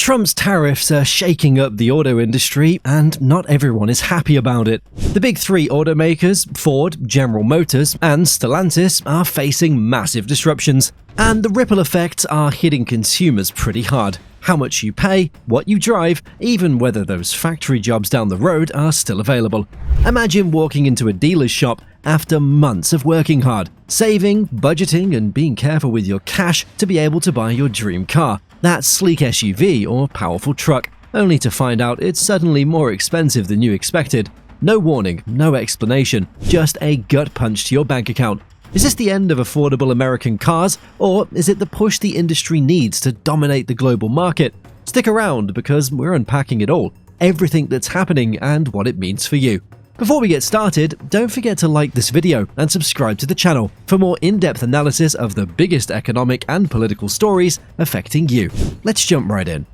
Trump's tariffs are shaking up the auto industry, and not everyone is happy about it. The big three automakers, Ford, General Motors, and Stellantis, are facing massive disruptions, and the ripple effects are hitting consumers pretty hard. How much you pay, what you drive, even whether those factory jobs down the road are still available. Imagine walking into a dealer's shop after months of working hard, saving, budgeting, and being careful with your cash to be able to buy your dream car, that sleek SUV or powerful truck, only to find out it's suddenly more expensive than you expected. No warning, no explanation, just a gut punch to your bank account. Is this the end of affordable American cars, or is it the push the industry needs to dominate the global market? Stick around because we're unpacking it all, everything that's happening and what it means for you. Before we get started, don't forget to like this video and subscribe to the channel for more in-depth analysis of the biggest economic and political stories affecting you. Let's jump right in.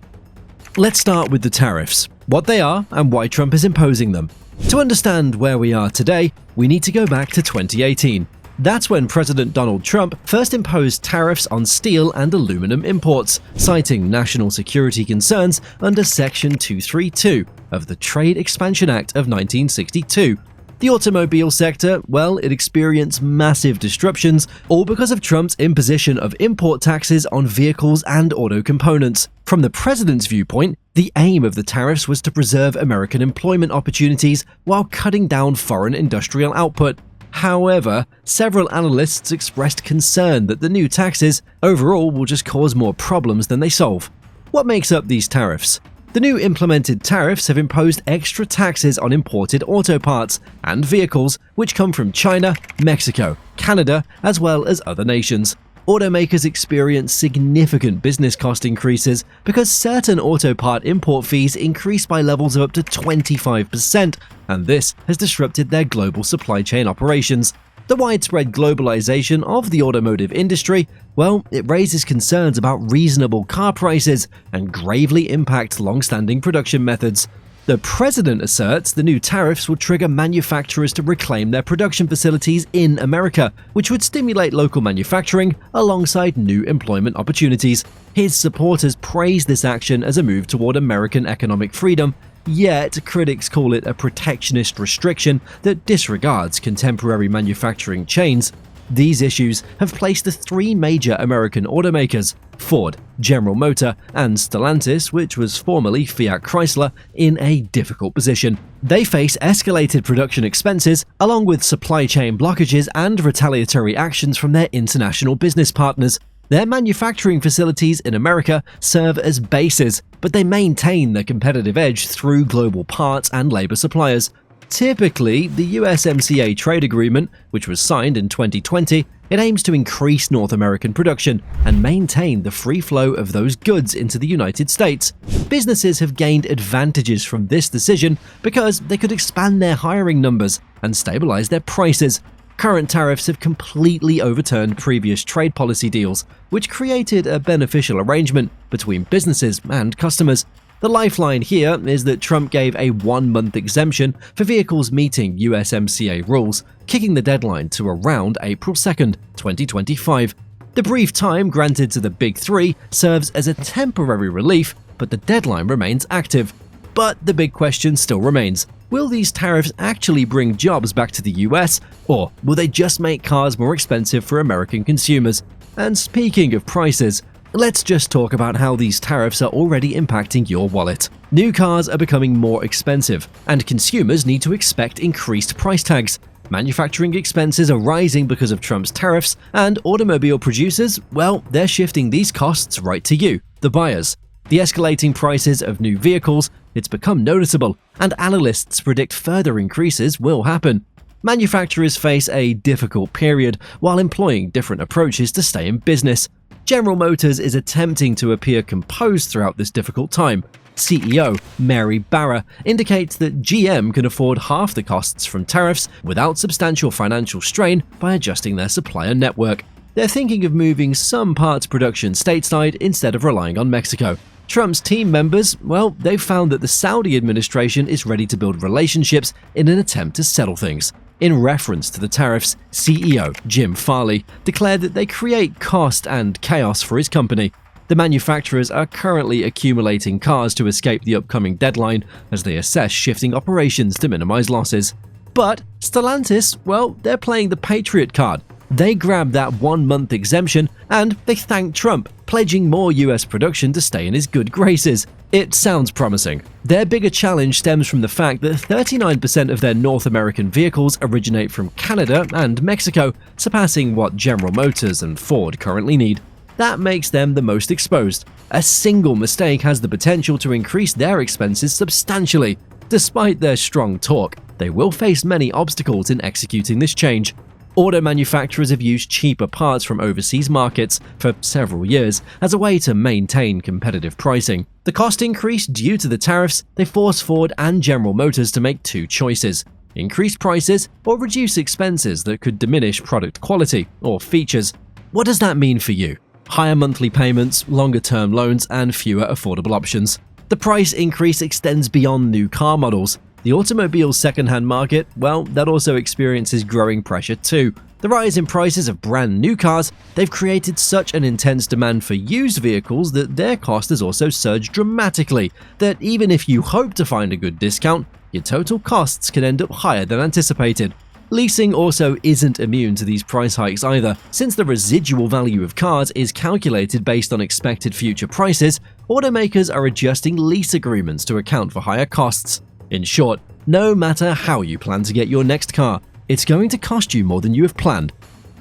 Let's start with the tariffs, what they are and why Trump is imposing them. To understand where we are today, we need to go back to 2018. That's when President Donald Trump first imposed tariffs on steel and aluminum imports, citing national security concerns under Section 232 of the Trade Expansion Act of 1962. The automobile sector, well, it experienced massive disruptions, all because of Trump's imposition of import taxes on vehicles and auto components. From the president's viewpoint, the aim of the tariffs was to preserve American employment opportunities while cutting down foreign industrial output. However, several analysts expressed concern that the new taxes overall will just cause more problems than they solve. What makes up these tariffs? The new implemented tariffs have imposed extra taxes on imported auto parts and vehicles which come from China, Mexico, Canada, as well as other nations. Automakers experience significant business cost increases because certain auto part import fees increase by levels of up to 25%, and this has disrupted their global supply chain operations. The widespread globalization of the automotive industry, well, it raises concerns about reasonable car prices and gravely impacts long-standing production methods. The president asserts the new tariffs will trigger manufacturers to reclaim their production facilities in America, which would stimulate local manufacturing alongside new employment opportunities. His supporters praise this action as a move toward American economic freedom, yet critics call it a protectionist restriction that disregards contemporary manufacturing chains. These issues have placed the three major American automakers, Ford, General Motors, and Stellantis, which was formerly Fiat Chrysler, in a difficult position. They face escalated production expenses, along with supply chain blockages and retaliatory actions from their international business partners. Their manufacturing facilities in America serve as bases, but they maintain their competitive edge through global parts and labor suppliers. Typically, the USMCA trade agreement, which was signed in 2020, it aims to increase North American production and maintain the free flow of those goods into the United States. Businesses have gained advantages from this decision because they could expand their hiring numbers and stabilize their prices. Current tariffs have completely overturned previous trade policy deals, which created a beneficial arrangement between businesses and customers. The lifeline here is that Trump gave a 1-month exemption for vehicles meeting USMCA rules, kicking the deadline to around April 2nd, 2025. The brief time granted to the big three serves as a temporary relief, but the deadline remains active. But the big question still remains. Will these tariffs actually bring jobs back to the US, or will they just make cars more expensive for American consumers? And speaking of prices, let's just talk about how these tariffs are already impacting your wallet. New cars are becoming more expensive, and consumers need to expect increased price tags. Manufacturing expenses are rising because of Trump's tariffs, and automobile producers, well, they're shifting these costs right to you, the buyers. The escalating prices of new vehicles, it's become noticeable, and analysts predict further increases will happen. Manufacturers face a difficult period while employing different approaches to stay in business. General Motors is attempting to appear composed throughout this difficult time. CEO Mary Barra indicates that GM can afford half the costs from tariffs without substantial financial strain by adjusting their supplier network. They're thinking of moving some parts production stateside instead of relying on Mexico. Trump's team members, well, they've found that the Saudi administration is ready to build relationships in an attempt to settle things. In reference to the tariffs, CEO Jim Farley declared that they create cost and chaos for his company. The The manufacturers are currently accumulating cars to escape the upcoming deadline as they assess shifting operations to minimize losses. But Stellantis, well, they're playing the Patriot card. They grabbed that 1-month exemption and they thanked Trump, pledging more US production to stay in his good graces. It sounds promising. Their bigger challenge stems from the fact that 39% of their North American vehicles originate from Canada and Mexico, surpassing what General Motors and Ford currently need. That makes them the most exposed. A single mistake has the potential to increase their expenses substantially. Despite their strong torque, they will face many obstacles in executing this change. Auto manufacturers have used cheaper parts from overseas markets for several years as a way to maintain competitive pricing. The cost increase due to the tariffs, they force Ford and General Motors to make two choices: increase prices or reduce expenses that could diminish product quality or features. What does that mean for you? Higher monthly payments, longer-term loans, and fewer affordable options. The price increase extends beyond new car models. The automobile second-hand market, well, that also experiences growing pressure too. The rise in prices of brand new cars, they've created such an intense demand for used vehicles that their cost has also surged dramatically, that even if you hope to find a good discount, your total costs can end up higher than anticipated. Leasing also isn't immune to these price hikes either. Since the residual value of cars is calculated based on expected future prices, automakers are adjusting lease agreements to account for higher costs. In short, no matter how you plan to get your next car, it's going to cost you more than you have planned.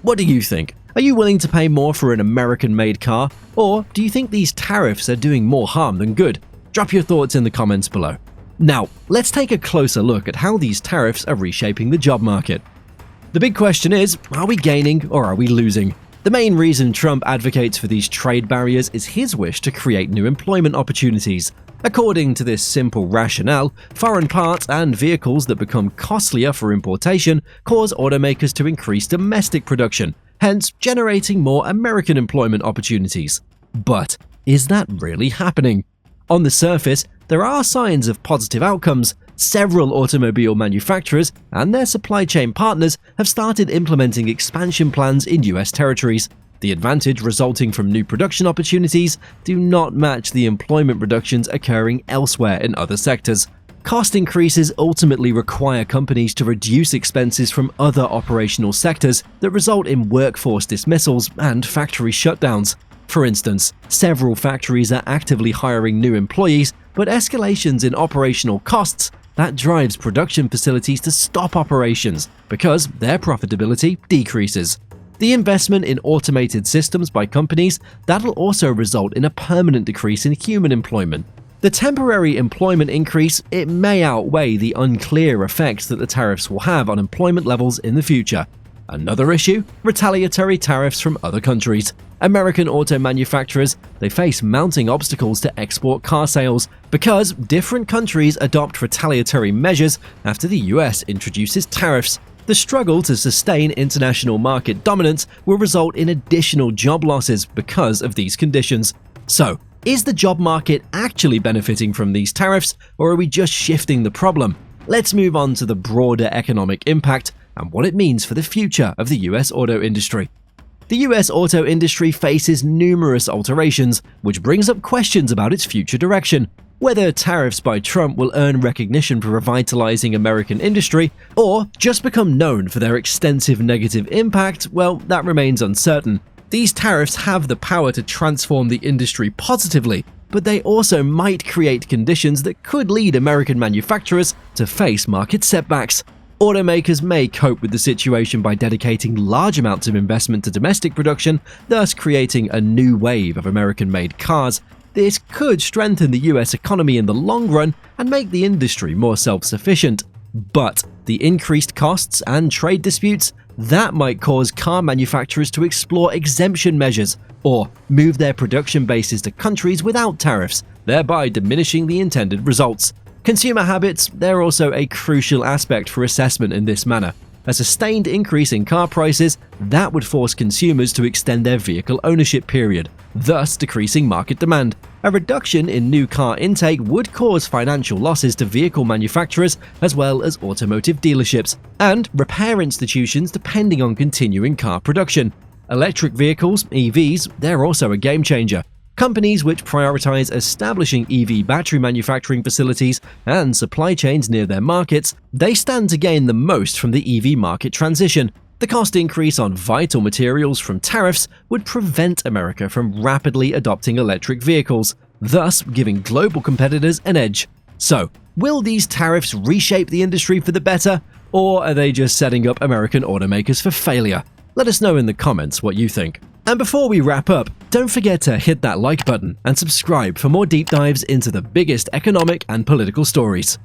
What do you think? Are you willing to pay more for an American-made car? Or do you think these tariffs are doing more harm than good? Drop your thoughts in the comments below. Now, let's take a closer look at how these tariffs are reshaping the job market. The big question is, are we gaining or are we losing? The main reason Trump advocates for these trade barriers is his wish to create new employment opportunities. According to this simple rationale, foreign parts and vehicles that become costlier for importation cause automakers to increase domestic production, hence generating more American employment opportunities. But is that really happening? On the surface, there are signs of positive outcomes. Several automobile manufacturers and their supply chain partners have started implementing expansion plans in US territories. The advantage resulting from new production opportunities do not match the employment reductions occurring elsewhere in other sectors. Cost increases ultimately require companies to reduce expenses from other operational sectors that result in workforce dismissals and factory shutdowns. For instance, several factories are actively hiring new employees, but escalations in operational costs that drives production facilities to stop operations because their profitability decreases. The investment in automated systems by companies, that'll also result in a permanent decrease in human employment. The temporary employment increase, it may outweigh the unclear effects that the tariffs will have on employment levels in the future. Another issue, retaliatory tariffs from other countries. American auto manufacturers, they face mounting obstacles to export car sales because different countries adopt retaliatory measures after the US introduces tariffs. The struggle to sustain international market dominance will result in additional job losses because of these conditions. So, is the job market actually benefiting from these tariffs, or are we just shifting the problem? Let's move on to the broader economic impact and what it means for the future of the US auto industry. The US auto industry faces numerous alterations, which brings up questions about its future direction. Whether tariffs by Trump will earn recognition for revitalizing American industry, or just become known for their extensive negative impact, well, that remains uncertain. These tariffs have the power to transform the industry positively, but they also might create conditions that could lead American manufacturers to face market setbacks. Automakers may cope with the situation by dedicating large amounts of investment to domestic production, thus creating a new wave of American-made cars. This could strengthen the US economy in the long run and make the industry more self-sufficient. But the increased costs and trade disputes, that might cause car manufacturers to explore exemption measures or move their production bases to countries without tariffs, thereby diminishing the intended results. Consumer habits, they're also a crucial aspect for assessment in this manner. A sustained increase in car prices, that would force consumers to extend their vehicle ownership period, thus decreasing market demand. A reduction in new car intake would cause financial losses to vehicle manufacturers as well as automotive dealerships and repair institutions depending on continuing car production. Electric vehicles, EVs, they're also a game changer. Companies which prioritize establishing EV battery manufacturing facilities and supply chains near their markets, they stand to gain the most from the EV market transition. The cost increase on vital materials from tariffs would prevent America from rapidly adopting electric vehicles, thus giving global competitors an edge. So, will these tariffs reshape the industry for the better, or are they just setting up American automakers for failure? Let us know in the comments what you think. And before we wrap up, don't forget to hit that like button and subscribe for more deep dives into the biggest economic and political stories.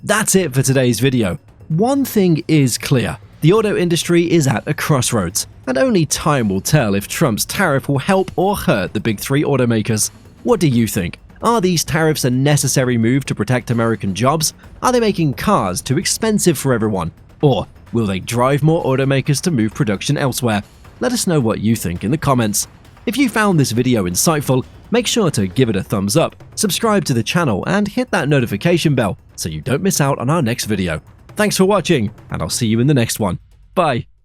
That's it for today's video. One thing is clear. The auto industry is at a crossroads, and only time will tell if Trump's tariff will help or hurt the big three automakers. What do you think? Are these tariffs a necessary move to protect American jobs? Are they making cars too expensive for everyone? Or will they drive more automakers to move production elsewhere? Let us know what you think in the comments. If you found this video insightful, make sure to give it a thumbs up, subscribe to the channel, and hit that notification bell so you don't miss out on our next video. Thanks for watching, and I'll see you in the next one. Bye!